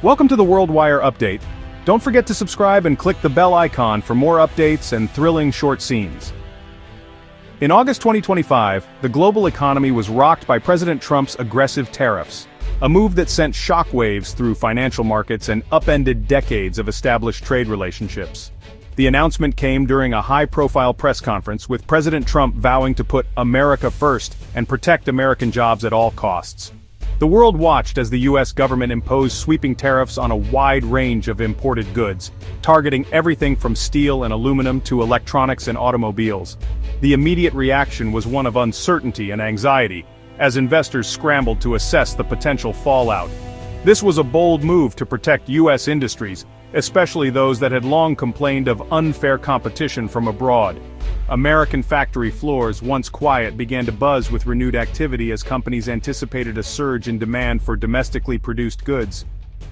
Welcome to the World Wire Update. Don't forget to subscribe and click the bell icon for more updates and thrilling short scenes. In August 2025, the global economy was rocked by President Trump's aggressive tariffs, a move that sent shockwaves through financial markets and upended decades of established trade relationships. The announcement came during a high-profile press conference with President Trump vowing to put America first and protect American jobs at all costs. The world watched as the U.S. government imposed sweeping tariffs on a wide range of imported goods, targeting everything from steel and aluminum to electronics and automobiles. The immediate reaction was one of uncertainty and anxiety, as investors scrambled to assess the potential fallout. This was a bold move to protect U.S. industries, especially those that had long complained of unfair competition from abroad. American factory floors, once quiet, began to buzz with renewed activity as companies anticipated a surge in demand for domestically produced goods.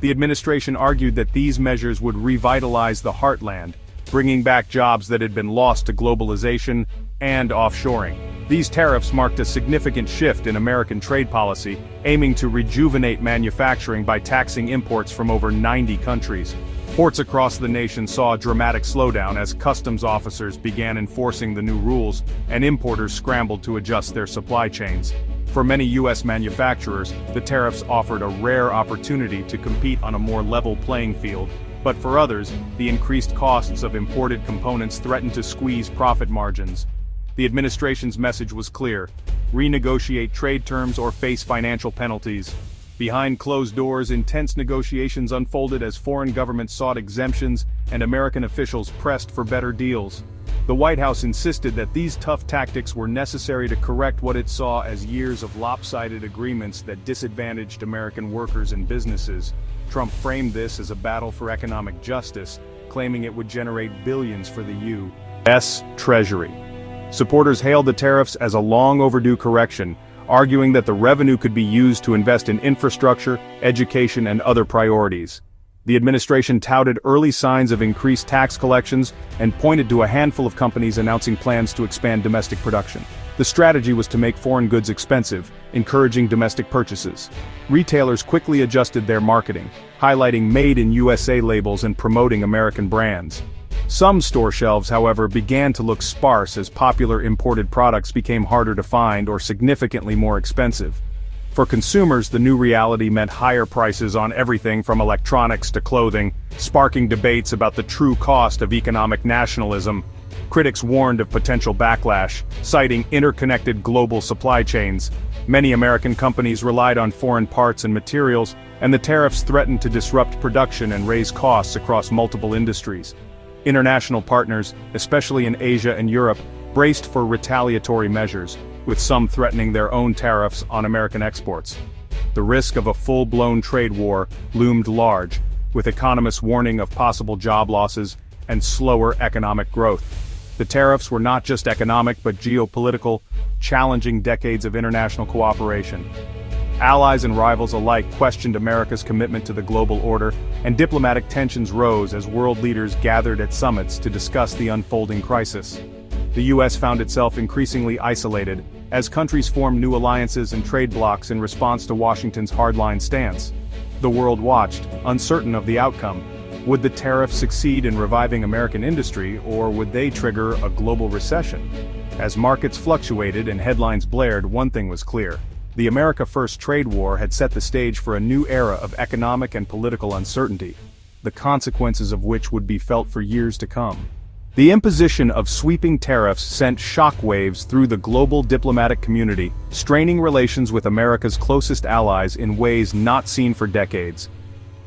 The administration argued that these measures would revitalize the heartland, bringing back jobs that had been lost to globalization and offshoring. These tariffs marked a significant shift in American trade policy, aiming to rejuvenate manufacturing by taxing imports from over 90 countries. Ports across the nation saw a dramatic slowdown as customs officers began enforcing the new rules, and importers scrambled to adjust their supply chains. For many U.S. manufacturers, the tariffs offered a rare opportunity to compete on a more level playing field, but for others, the increased costs of imported components threatened to squeeze profit margins. The administration's message was clear: renegotiate trade terms or face financial penalties. Behind closed doors, intense negotiations unfolded as foreign governments sought exemptions and American officials pressed for better deals. The White House insisted that these tough tactics were necessary to correct what it saw as years of lopsided agreements that disadvantaged American workers and businesses. Trump framed this as a battle for economic justice, claiming it would generate billions for the U.S. Treasury. Supporters hailed the tariffs as a long overdue correction, arguing that the revenue could be used to invest in infrastructure, education, and other priorities. The administration touted early signs of increased tax collections and pointed to a handful of companies announcing plans to expand domestic production. The strategy was to make foreign goods expensive, encouraging domestic purchases. Retailers quickly adjusted their marketing, highlighting Made in USA labels and promoting American brands. Some store shelves, however, began to look sparse as popular imported products became harder to find or significantly more expensive. For consumers, the new reality meant higher prices on everything from electronics to clothing, sparking debates about the true cost of economic nationalism. Critics warned of potential backlash, citing interconnected global supply chains. Many American companies relied on foreign parts and materials, and the tariffs threatened to disrupt production and raise costs across multiple industries. International partners, especially in Asia and Europe, braced for retaliatory measures, with some threatening their own tariffs on American exports. The risk of a full-blown trade war loomed large, with economists warning of possible job losses and slower economic growth. The tariffs were not just economic but geopolitical, challenging decades of international cooperation. Allies and rivals alike questioned America's commitment to the global order, and diplomatic tensions rose as world leaders gathered at summits to discuss the unfolding crisis. The U.S. found itself increasingly isolated, as countries formed new alliances and trade blocs in response to Washington's hardline stance. The world watched, uncertain of the outcome. Would the tariffs succeed in reviving American industry, or would they trigger a global recession? As markets fluctuated and headlines blared, one thing was clear: the America First trade war had set the stage for a new era of economic and political uncertainty, the consequences of which would be felt for years to come. The imposition of sweeping tariffs sent shockwaves through the global diplomatic community, straining relations with America's closest allies in ways not seen for decades.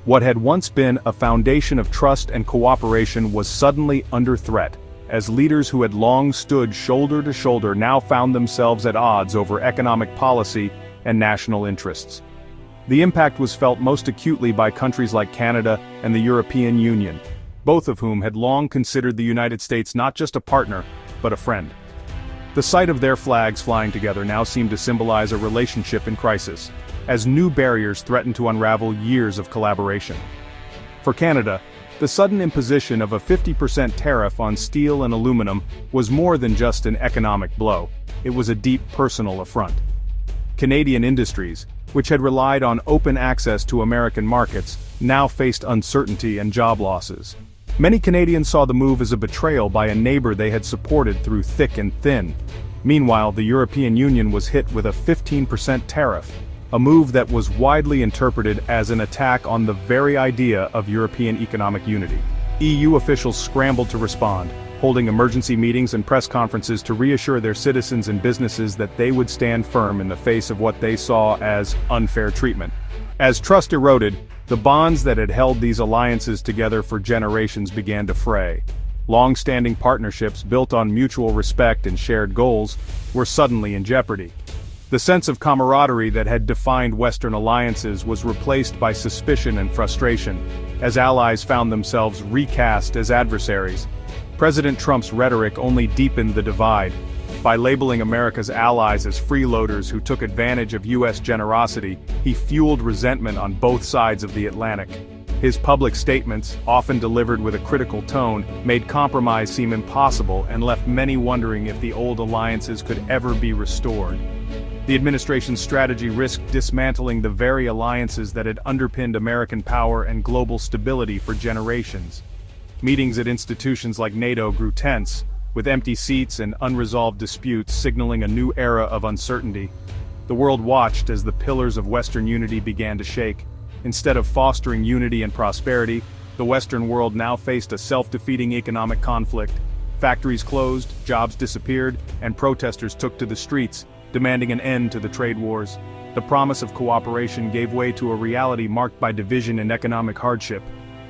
What had once been a foundation of trust and cooperation was suddenly under threat, as leaders who had long stood shoulder to shoulder now found themselves at odds over economic policy and national interests. The impact was felt most acutely by countries like Canada and the European Union, both of whom had long considered the United States not just a partner, but a friend. The sight of their flags flying together now seemed to symbolize a relationship in crisis, as new barriers threatened to unravel years of collaboration. For Canada, the sudden imposition of a 50% tariff on steel and aluminum was more than just an economic blow. It was a deep personal affront. Canadian industries, which had relied on open access to American markets, now faced uncertainty and job losses. Many Canadians saw the move as a betrayal by a neighbor they had supported through thick and thin. Meanwhile, the European Union was hit with a 15% tariff, a move that was widely interpreted as an attack on the very idea of European economic unity. EU officials scrambled to respond, holding emergency meetings and press conferences to reassure their citizens and businesses that they would stand firm in the face of what they saw as unfair treatment. As trust eroded, the bonds that had held these alliances together for generations began to fray. Long-standing partnerships built on mutual respect and shared goals were suddenly in jeopardy. The sense of camaraderie that had defined Western alliances was replaced by suspicion and frustration, as allies found themselves recast as adversaries. President Trump's rhetoric only deepened the divide. By labeling America's allies as freeloaders who took advantage of U.S. generosity, he fueled resentment on both sides of the Atlantic. His public statements, often delivered with a critical tone, made compromise seem impossible and left many wondering if the old alliances could ever be restored. The administration's strategy risked dismantling the very alliances that had underpinned American power and global stability for generations. Meetings at institutions like NATO grew tense, with empty seats and unresolved disputes signaling a new era of uncertainty. The world watched as the pillars of Western unity began to shake. Instead of fostering unity and prosperity, the Western world now faced a self-defeating economic conflict. Factories closed, jobs disappeared, and protesters took to the streets, demanding an end to the trade wars. The promise of cooperation gave way to a reality marked by division and economic hardship,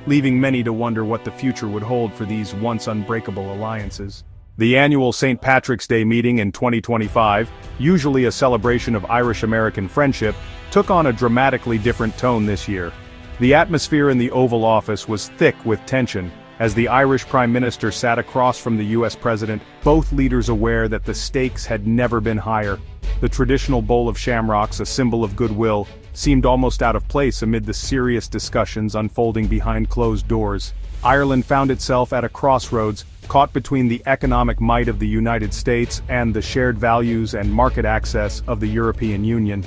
leaving many to wonder what the future would hold for these once unbreakable alliances. The annual St. Patrick's Day meeting in 2025, usually a celebration of Irish-American friendship, took on a dramatically different tone this year. The atmosphere in the Oval Office was thick with tension, as the Irish Prime Minister sat across from the U.S. President, both leaders aware that the stakes had never been higher. The traditional bowl of shamrocks, a symbol of goodwill, seemed almost out of place amid the serious discussions unfolding behind closed doors. Ireland found itself at a crossroads, caught between the economic might of the United States and the shared values and market access of the European Union.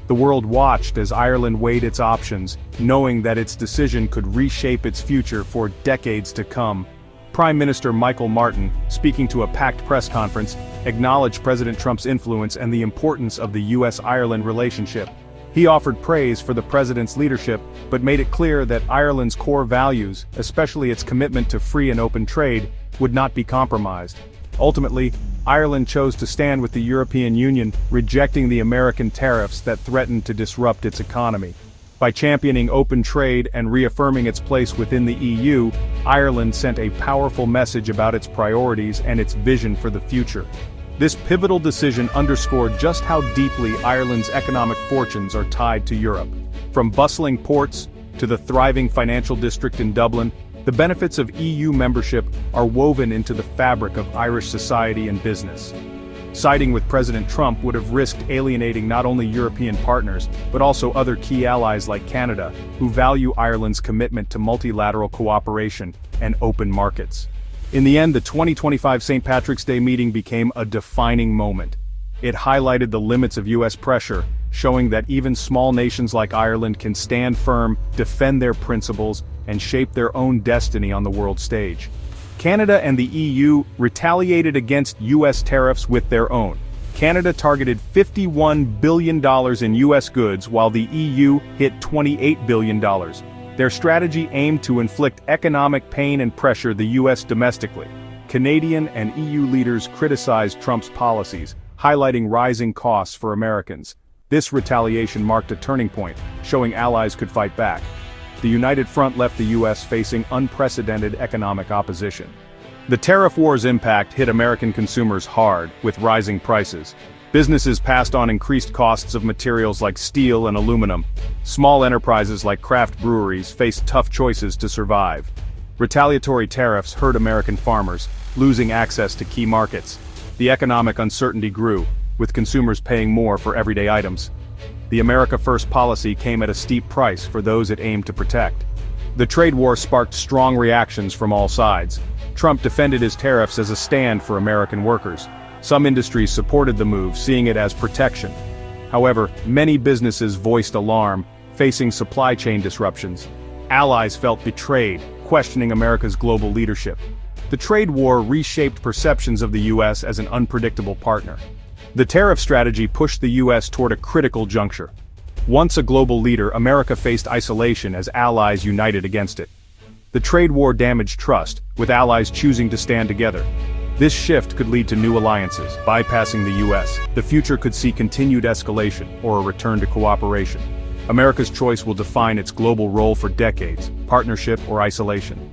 The world watched as Ireland weighed its options, knowing that its decision could reshape its future for decades to come. Prime Minister Michael Martin, speaking to a packed press conference, acknowledged President Trump's influence and the importance of the U.S.-Ireland relationship. He offered praise for the president's leadership, but made it clear that Ireland's core values, especially its commitment to free and open trade, would not be compromised. Ultimately, Ireland chose to stand with the European Union, rejecting the American tariffs that threatened to disrupt its economy. By championing open trade and reaffirming its place within the EU, Ireland sent a powerful message about its priorities and its vision for the future. This pivotal decision underscored just how deeply Ireland's economic fortunes are tied to Europe. From bustling ports to the thriving financial district in Dublin, the benefits of EU membership are woven into the fabric of Irish society and business. Siding with President Trump would have risked alienating not only European partners, but also other key allies like Canada, who value Ireland's commitment to multilateral cooperation and open markets. In the end, the 2025 St. Patrick's Day meeting became a defining moment. It highlighted the limits of U.S. pressure, showing that even small nations like Ireland can stand firm, defend their principles, and shape their own destiny on the world stage. Canada and the EU retaliated against U.S. tariffs with their own. Canada targeted $51 billion in U.S. goods while the EU hit $28 billion. Their strategy aimed to inflict economic pain and pressure the U.S. domestically. Canadian and EU leaders criticized Trump's policies, highlighting rising costs for Americans. This retaliation marked a turning point, showing allies could fight back. The united front left the U.S. facing unprecedented economic opposition. The tariff war's impact hit American consumers hard, with rising prices. Businesses passed on increased costs of materials like steel and aluminum. Small enterprises like craft breweries faced tough choices to survive. Retaliatory tariffs hurt American farmers, losing access to key markets. The economic uncertainty grew, with consumers paying more for everyday items. The America First policy came at a steep price for those it aimed to protect. The trade war sparked strong reactions from all sides. Trump defended his tariffs as a stand for American workers. Some industries supported the move, seeing it as protection. However, many businesses voiced alarm, facing supply chain disruptions. Allies felt betrayed, questioning America's global leadership. The trade war reshaped perceptions of the U.S. as an unpredictable partner. The tariff strategy pushed the U.S. toward a critical juncture. Once a global leader, America faced isolation as allies united against it. The trade war damaged trust, with allies choosing to stand together. This shift could lead to new alliances, bypassing the U.S. The future could see continued escalation or a return to cooperation. America's choice will define its global role for decades: partnership or isolation.